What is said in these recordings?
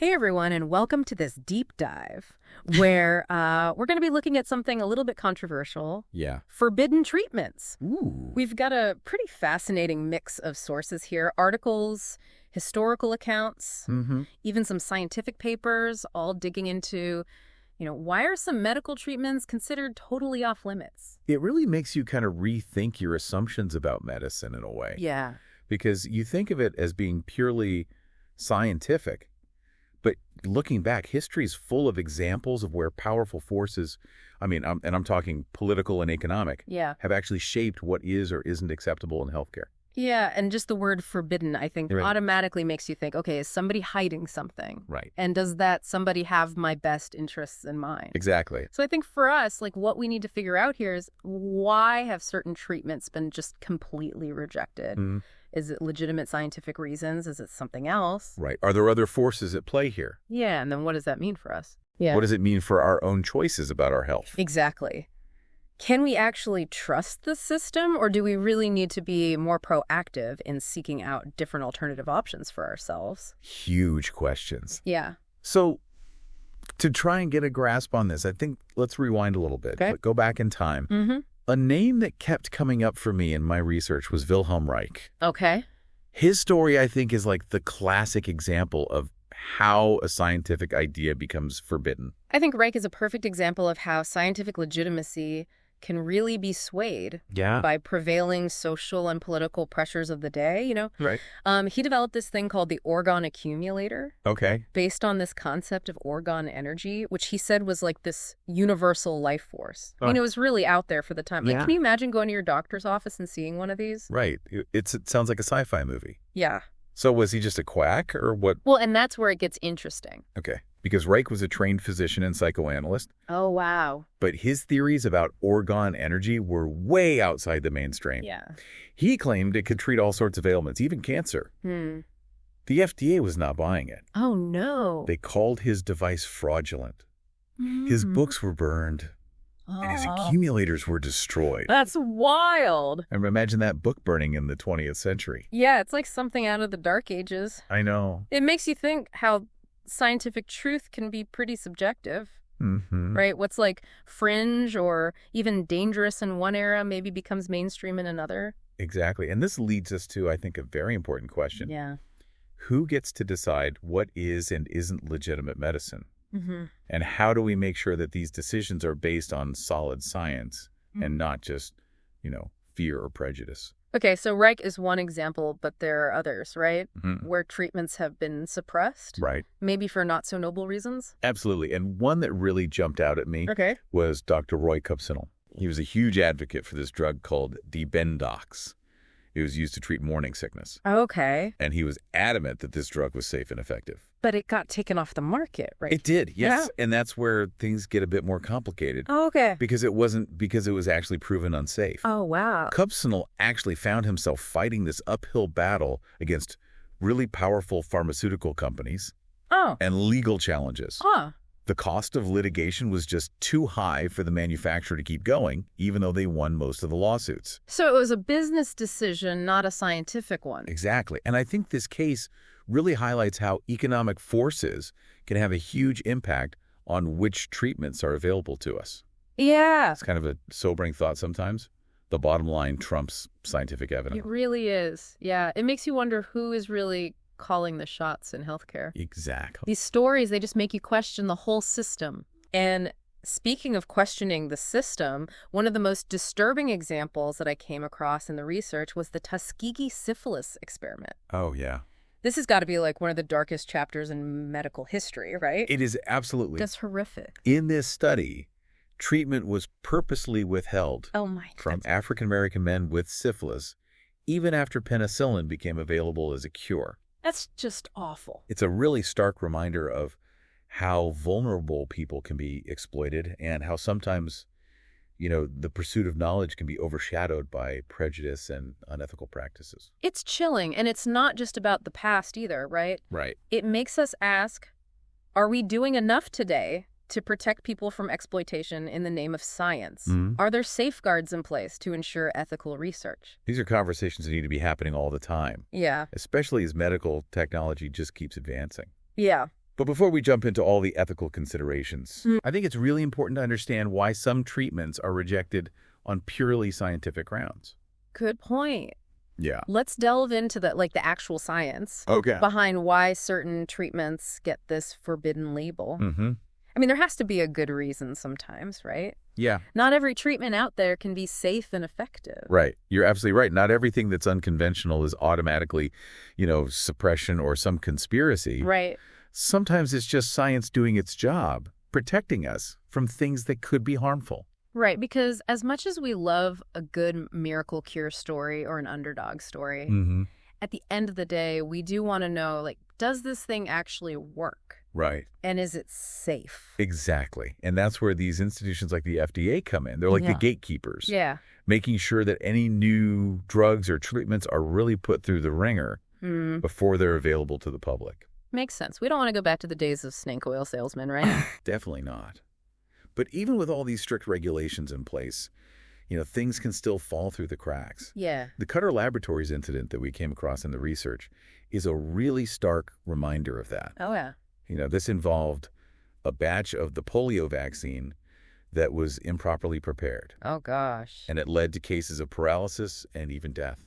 Hey everyone, and welcome to this deep dive where we're going to be looking at something a little bit controversial. Yeah. Forbidden treatments. Ooh. We've got a pretty fascinating mix of sources here. Articles, historical accounts, even some scientific papers, all digging into, why are some medical treatments considered totally off limits? It really makes you kind of rethink your assumptions about medicine in a way. Yeah. Because you think of it as being purely scientific. But looking back, history is full of examples of where powerful forces, I'm talking political and economic, Yeah. have actually shaped what is or isn't acceptable in healthcare. Yeah, and just the word forbidden, I think, Right. automatically makes you think, okay, is somebody hiding something? Right. And does that somebody have my best interests in mind? Exactly. So I think for us, what we need to figure out here is why have certain treatments been just completely rejected? Mhm. Is it legitimate scientific reasons? Is it something else? Right. Are there other forces at play here? Yeah, and then what does that mean for us? Yeah. What does it mean for our own choices about our health? Exactly. Can we actually trust the system, or do we really need to be more proactive in seeking out different alternative options for ourselves? Huge questions. Yeah. So to try and get a grasp on this, I think let's rewind a little bit. Okay. Go back in time. Mm-hmm. A name that kept coming up for me in my research was Wilhelm Reich. Okay. His story, I think, is like the classic example of how a scientific idea becomes forbidden. I think Reich is a perfect example of how scientific legitimacy can really be swayed Yeah. by prevailing social and political pressures of the day, Right. He developed this thing called the orgone accumulator Okay. based on this concept of orgone energy, which he said was like this universal life force. I mean, it was really out there for the time. Yeah. Can you imagine going to your doctor's office and seeing one of these? Right. It sounds like a sci-fi movie. Yeah. So was he just a quack or what? Well, and that's where it gets interesting. Okay. Because Reich was a trained physician and psychoanalyst, Oh, wow. but his theories about orgone energy were way outside the mainstream. Yeah. He claimed it could treat all sorts of ailments, even cancer. The FDA was not buying it. Oh, no. They called his device fraudulent. His books were burned, and his accumulators were destroyed. That's wild. And imagine that book burning in the 20th century. Yeah, it's like something out of the Dark Ages. I know. It makes you think how scientific truth can be pretty subjective, right? What's like fringe or even dangerous in one era maybe becomes mainstream in another. Exactly. And this leads us to, I think, a very important question. Yeah. Who gets to decide what is and isn't legitimate medicine? And how do we make sure that these decisions are based on solid science and not just, fear or prejudice? Okay, so Reich is one example, but there are others, right? Where treatments have been suppressed. Right. Maybe for not so noble reasons. Absolutely. And one that really jumped out at me was Dr. Roy Kupsinel. He was a huge advocate for this drug called Dibendox. It was used to treat morning sickness. Okay. And he was adamant that this drug was safe and effective. But it got taken off the market, right? It did, yes. Yeah. And that's where things get a bit more complicated. Oh, okay. Because it was actually proven unsafe. Oh, wow. Kupsinel actually found himself fighting this uphill battle against really powerful pharmaceutical companies Oh. and legal challenges. Huh. The cost of litigation was just too high for the manufacturer to keep going, even though they won most of the lawsuits. So it was a business decision, not a scientific one. Exactly. And I think this case really highlights how economic forces can have a huge impact on which treatments are available to us. Yeah. It's kind of a sobering thought sometimes. The bottom line trumps scientific evidence. It really is. Yeah. It makes you wonder who is really calling the shots in healthcare. Exactly. These stories, they just make you question the whole system. And speaking of questioning the system, one of the most disturbing examples that I came across in the research was the Tuskegee syphilis experiment. Oh, yeah. This has got to be like one of the darkest chapters in medical history, right? It is absolutely. That's horrific. In this study, treatment was purposely withheld Oh, my God. from African-American men with syphilis, even after penicillin became available as a cure. That's just awful. It's a really stark reminder of how vulnerable people can be exploited and how sometimes, the pursuit of knowledge can be overshadowed by prejudice and unethical practices. It's chilling, and it's not just about the past either, right? Right. It makes us ask, are we doing enough today to protect people from exploitation in the name of science? Are there safeguards in place to ensure ethical research? These are conversations that need to be happening all the time, Yeah. especially as medical technology just keeps advancing. Yeah. But before we jump into all the ethical considerations, I think it's really important to understand why some treatments are rejected on purely scientific grounds. Good point. Yeah. Let's delve into the actual science Okay. behind why certain treatments get this forbidden label. Mm-hmm. I mean, there has to be a good reason sometimes, right? Yeah. Not every treatment out there can be safe and effective. Right. You're absolutely right. Not everything that's unconventional is automatically, suppression or some conspiracy. Right. Sometimes it's just science doing its job, protecting us from things that could be harmful. Right, because as much as we love a good miracle cure story or an underdog story, at the end of the day, we do want to know, does this thing actually work? Right. And is it safe? Exactly. And that's where these institutions like the FDA come in. They're like the gatekeepers. Yeah. Making sure that any new drugs or treatments are really put through the ringer before they're available to the public. Makes sense. We don't want to go back to the days of snake oil salesmen, right? Definitely not. But even with all these strict regulations in place, things can still fall through the cracks. Yeah. The Cutter Laboratories incident that we came across in the research is a really stark reminder of that. Oh, yeah. This involved a batch of the polio vaccine that was improperly prepared. Oh, gosh. And it led to cases of paralysis and even death.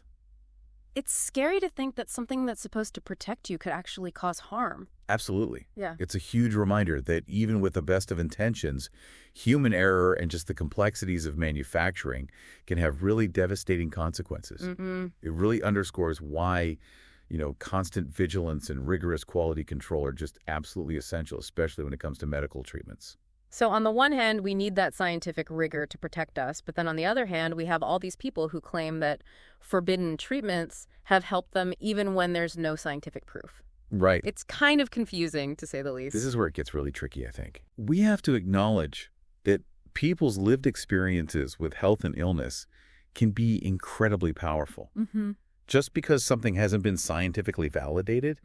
It's scary to think that something that's supposed to protect you could actually cause harm. Absolutely. Yeah. It's a huge reminder that even with the best of intentions, human error and just the complexities of manufacturing can have really devastating consequences. It really underscores why, constant vigilance and rigorous quality control are just absolutely essential, especially when it comes to medical treatments. So on the one hand, we need that scientific rigor to protect us, but then on the other hand, we have all these people who claim that forbidden treatments have helped them even when there's no scientific proof. Right. It's kind of confusing, to say the least. This is where it gets really tricky, I think. We have to acknowledge that people's lived experiences with health and illness can be incredibly powerful. Just because something hasn't been scientifically validated,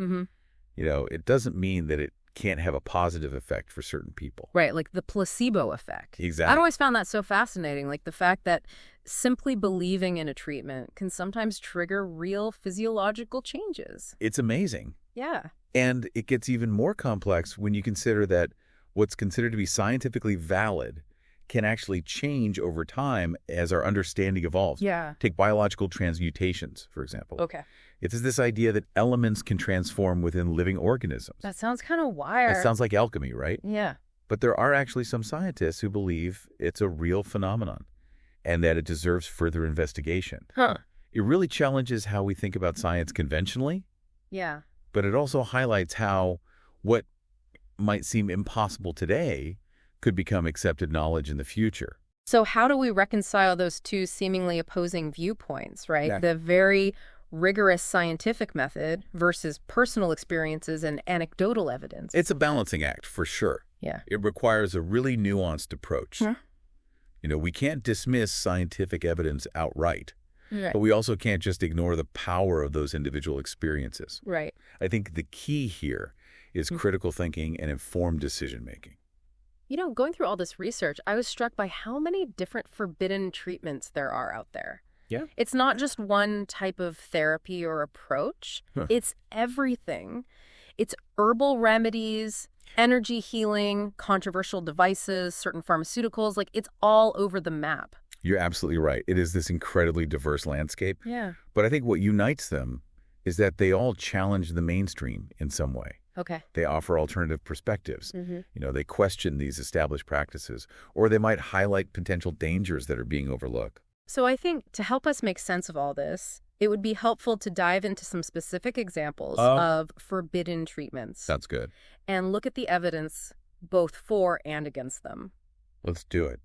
it doesn't mean that it can't have a positive effect for certain people. Right, like the placebo effect. Exactly. I've always found that so fascinating, like the fact that simply believing in a treatment can sometimes trigger real physiological changes. It's amazing. Yeah. And it gets even more complex when you consider that what's considered to be scientifically valid can actually change over time as our understanding evolves. Yeah. Take biological transmutations, for example. Okay. It's this idea that elements can transform within living organisms. That sounds kind of wild. It sounds like alchemy, right? Yeah. But there are actually some scientists who believe it's a real phenomenon and that it deserves further investigation. Huh. It really challenges how we think about science conventionally. Yeah. But it also highlights how what might seem impossible today could become accepted knowledge in the future. So how do we reconcile those two seemingly opposing viewpoints, right? Yeah. The very rigorous scientific method versus personal experiences and anecdotal evidence. It's a balancing act, for sure. Yeah. It requires a really nuanced approach. We can't dismiss scientific evidence outright, Right. but we also can't just ignore the power of those individual experiences. Right. I think the key here is critical thinking and informed decision-making. Going through all this research, I was struck by how many different forbidden treatments there are out there. Yeah. It's not just one type of therapy or approach. It's everything. It's herbal remedies, energy healing, controversial devices, certain pharmaceuticals. It's all over the map. You're absolutely right. It is this incredibly diverse landscape. Yeah. But I think what unites them is that they all challenge the mainstream in some way. Okay. They offer alternative perspectives. They question these established practices, or they might highlight potential dangers that are being overlooked. So I think to help us make sense of all this, it would be helpful to dive into some specific examples of forbidden treatments. Sounds good. And look at the evidence both for and against them. Let's do it.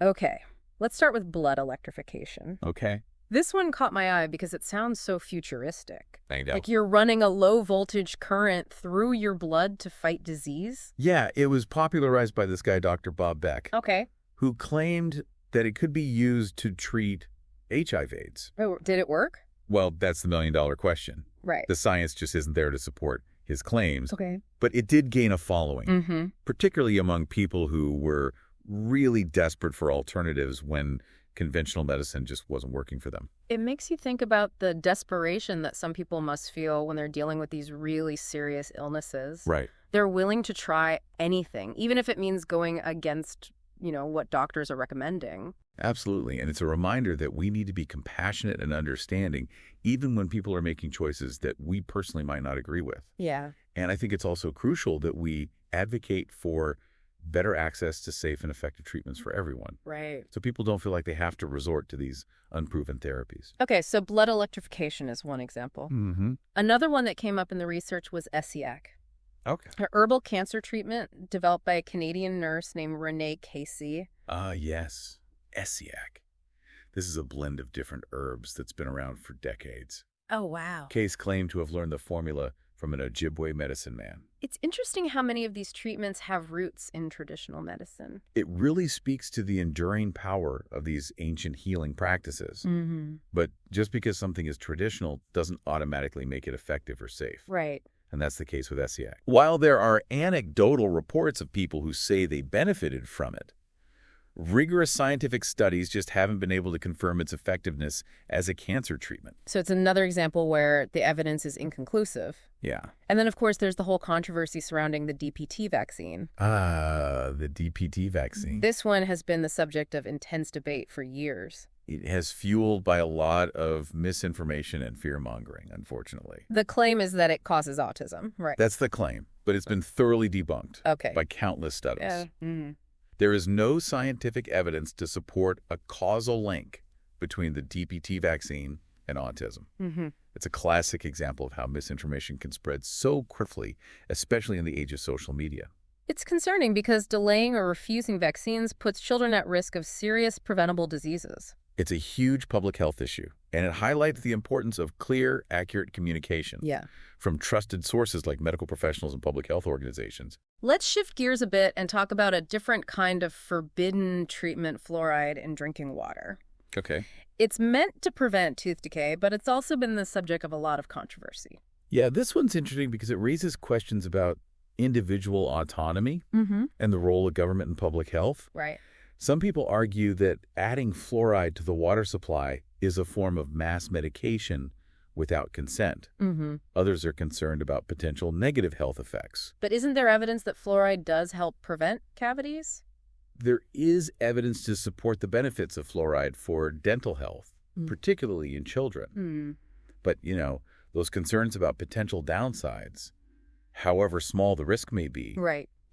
Okay. Let's start with blood electrification. Okay. This one caught my eye because it sounds so futuristic. Banged out. Like you're running a low-voltage current through your blood to fight disease? Yeah, it was popularized by this guy, Dr. Bob Beck, Okay. who claimed that it could be used to treat HIV/AIDS. Oh, did it work? Well, that's the million-dollar question. Right. The science just isn't there to support his claims. Okay. But it did gain a following, particularly among people who were really desperate for alternatives when conventional medicine just wasn't working for them. It makes you think about the desperation that some people must feel when they're dealing with these really serious illnesses. Right. They're willing to try anything, even if it means going against, what doctors are recommending. Absolutely. And it's a reminder that we need to be compassionate and understanding, even when people are making choices that we personally might not agree with. Yeah. And I think it's also crucial that we advocate for better access to safe and effective treatments for everyone. Right. So people don't feel like they have to resort to these unproven therapies. Okay, so blood electrification is one example. Another one that came up in the research was ESIAC. Okay. An herbal cancer treatment developed by a Canadian nurse named Renee Casey. Yes. ESIAC. This is a blend of different herbs that's been around for decades. Oh, wow. Case claimed to have learned the formula from an Ojibwe medicine man. It's interesting how many of these treatments have roots in traditional medicine. It really speaks to the enduring power of these ancient healing practices. But just because something is traditional doesn't automatically make it effective or safe. Right. And that's the case with ESIAC. While there are anecdotal reports of people who say they benefited from it, rigorous scientific studies just haven't been able to confirm its effectiveness as a cancer treatment. So it's another example where the evidence is inconclusive. Yeah. And then, of course, there's the whole controversy surrounding the DPT vaccine. The DPT vaccine. This one has been the subject of intense debate for years. It has fueled by a lot of misinformation and fear-mongering, unfortunately. The claim is that it causes autism, right? That's the claim, but it's been thoroughly debunked by countless studies. There is no scientific evidence to support a causal link between the DPT vaccine and autism. It's a classic example of how misinformation can spread so quickly, especially in the age of social media. It's concerning because delaying or refusing vaccines puts children at risk of serious preventable diseases. It's a huge public health issue, and it highlights the importance of clear, accurate communication from trusted sources like medical professionals and public health organizations. Let's shift gears a bit and talk about a different kind of forbidden treatment, fluoride in drinking water. Okay. It's meant to prevent tooth decay, but it's also been the subject of a lot of controversy. Yeah, this one's interesting because it raises questions about individual autonomy and the role of government in public health. Right. Some people argue that adding fluoride to the water supply is a form of mass medication without consent. Others are concerned about potential negative health effects. But isn't there evidence that fluoride does help prevent cavities? There is evidence to support the benefits of fluoride for dental health, particularly in children. But, those concerns about potential downsides, however small the risk may be,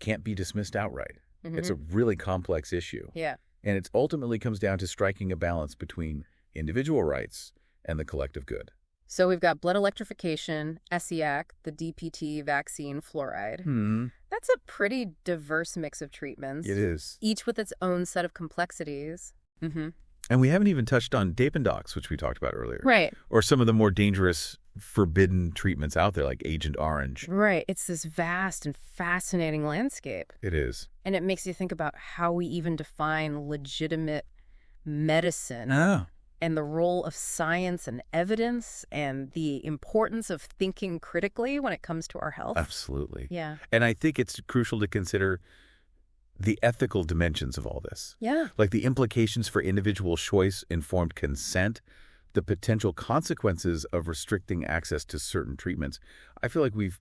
can't be dismissed outright. It's a really complex issue. Yeah. And it ultimately comes down to striking a balance between individual rights and the collective good. So we've got blood electrification, ESIAC, the DPT vaccine, fluoride. That's a pretty diverse mix of treatments. It is. Each with its own set of complexities. And we haven't even touched on Dapendox, which we talked about earlier. Right. Or some of the more dangerous forbidden treatments out there, like Agent Orange. Right. It's this vast and fascinating landscape. It is. And it makes you think about how we even define legitimate medicine and the role of science and evidence and the importance of thinking critically when it comes to our health. Absolutely. Yeah. And I think it's crucial to consider the ethical dimensions of all this. Yeah. Like the implications for individual choice-informed consent, the potential consequences of restricting access to certain treatments. I feel like we've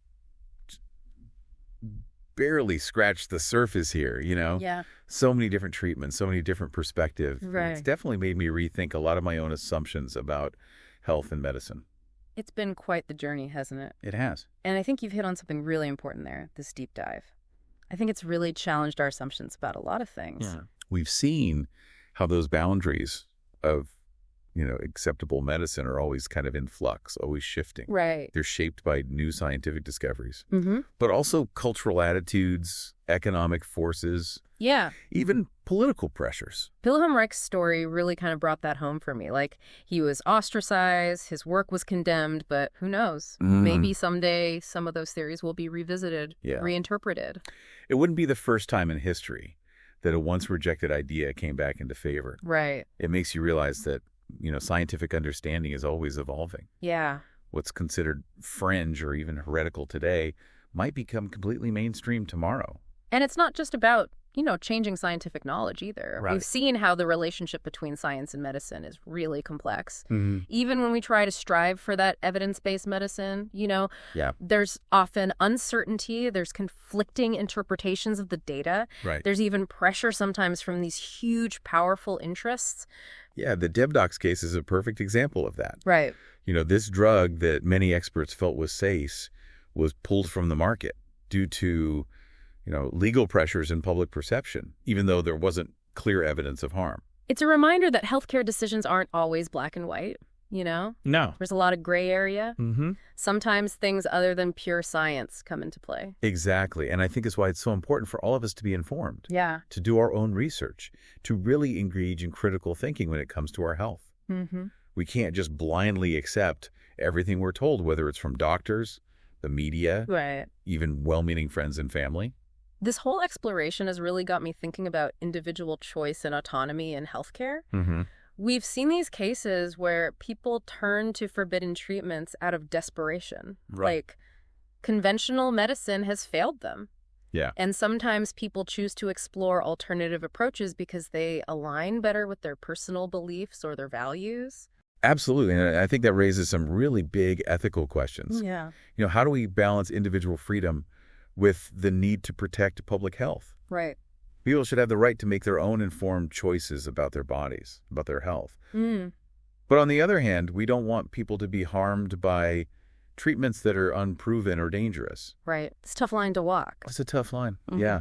barely scratched the surface here, Yeah. So many different treatments, so many different perspectives. Right. It's definitely made me rethink a lot of my own assumptions about health and medicine. It's been quite the journey, hasn't it? It has. And I think you've hit on something really important there, this deep dive. I think it's really challenged our assumptions about a lot of things. Yeah. We've seen how those boundaries of, acceptable medicine are always kind of in flux, always shifting. Right. They're shaped by new scientific discoveries, but also cultural attitudes, economic forces, even political pressures. Wilhelm Reich's story really kind of brought that home for me. Like, he was ostracized, his work was condemned, but who knows? Maybe someday some of those theories will be revisited, reinterpreted. It wouldn't be the first time in history that a once rejected idea came back into favor. Right. It makes you realize that, scientific understanding is always evolving. Yeah. What's considered fringe or even heretical today might become completely mainstream tomorrow. And it's not just about changing scientific knowledge either. Right. We've seen how the relationship between science and medicine is really complex. Mm-hmm. Even when we try to strive for that evidence-based medicine, Yeah. there's often uncertainty, there's conflicting interpretations of the data. Right. There's even pressure sometimes from these huge, powerful interests. Yeah, the Devdox case is a perfect example of that. Right. This drug that many experts felt was safe was pulled from the market due to, legal pressures and public perception, even though there wasn't clear evidence of harm. It's a reminder that healthcare decisions aren't always black and white, No. There's a lot of gray area. Mm-hmm. Sometimes things other than pure science come into play. Exactly. And I think it's why it's so important for all of us to be informed. Yeah. To do our own research, to really engage in critical thinking when it comes to our health. Mm-hmm. We can't just blindly accept everything we're told, whether it's from doctors, the media, Right. even well-meaning friends and family. This whole exploration has really got me thinking about individual choice and autonomy in healthcare. Mm-hmm. We've seen these cases where people turn to forbidden treatments out of desperation. Right. Like, conventional medicine has failed them. Yeah. And sometimes people choose to explore alternative approaches because they align better with their personal beliefs or their values. Absolutely. And I think that raises some really big ethical questions. Yeah. How do we balance individual freedom with the need to protect public health? Right. People should have the right to make their own informed choices about their bodies, about their health. Mm. But on the other hand, we don't want people to be harmed by treatments that are unproven or dangerous. Right. It's a tough line to walk. It's a tough line. Mm-hmm. Yeah.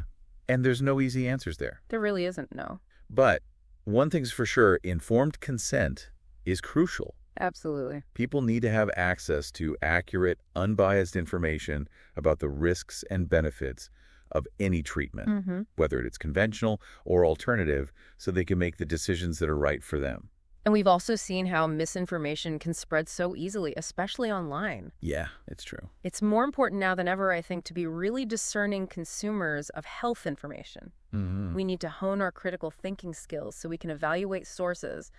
And there's no easy answers there. There really isn't, no. But one thing's for sure, informed consent is crucial. Absolutely. People need to have access to accurate, unbiased information about the risks and benefits of any treatment, whether it's conventional or alternative, so they can make the decisions that are right for them. And we've also seen how misinformation can spread so easily, especially online. Yeah, it's true. It's more important now than ever, I think, to be really discerning consumers of health information. Mm-hmm. We need to hone our critical thinking skills so we can evaluate sources,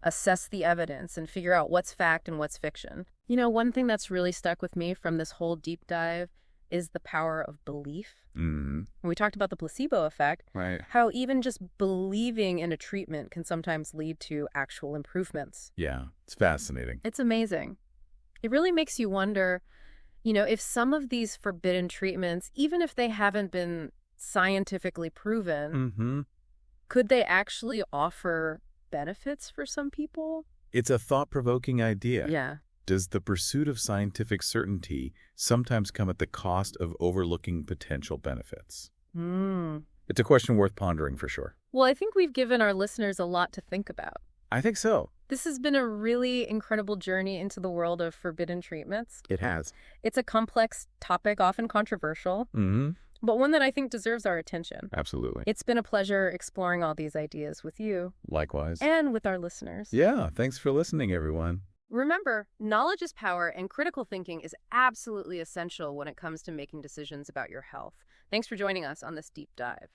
assess the evidence, and figure out what's fact and what's fiction. One thing that's really stuck with me from this whole deep dive is the power of belief. Mm-hmm. We talked about the placebo effect, Right. how even just believing in a treatment can sometimes lead to actual improvements. Yeah, it's fascinating. It's amazing. It really makes you wonder, if some of these forbidden treatments, even if they haven't been scientifically proven, Mm-hmm. could they actually offer benefits for some people? It's a thought-provoking idea. Yeah. Does the pursuit of scientific certainty sometimes come at the cost of overlooking potential benefits? It's a question worth pondering for sure. Well, I think we've given our listeners a lot to think about. I think so. This has been a really incredible journey into the world of forbidden treatments. It has. It's a complex topic, often controversial, Mm-hmm. but one that I think deserves our attention. Absolutely. It's been a pleasure exploring all these ideas with you. Likewise. And with our listeners. Yeah, thanks for listening, everyone. Remember, knowledge is power, and critical thinking is absolutely essential when it comes to making decisions about your health. Thanks for joining us on this deep dive.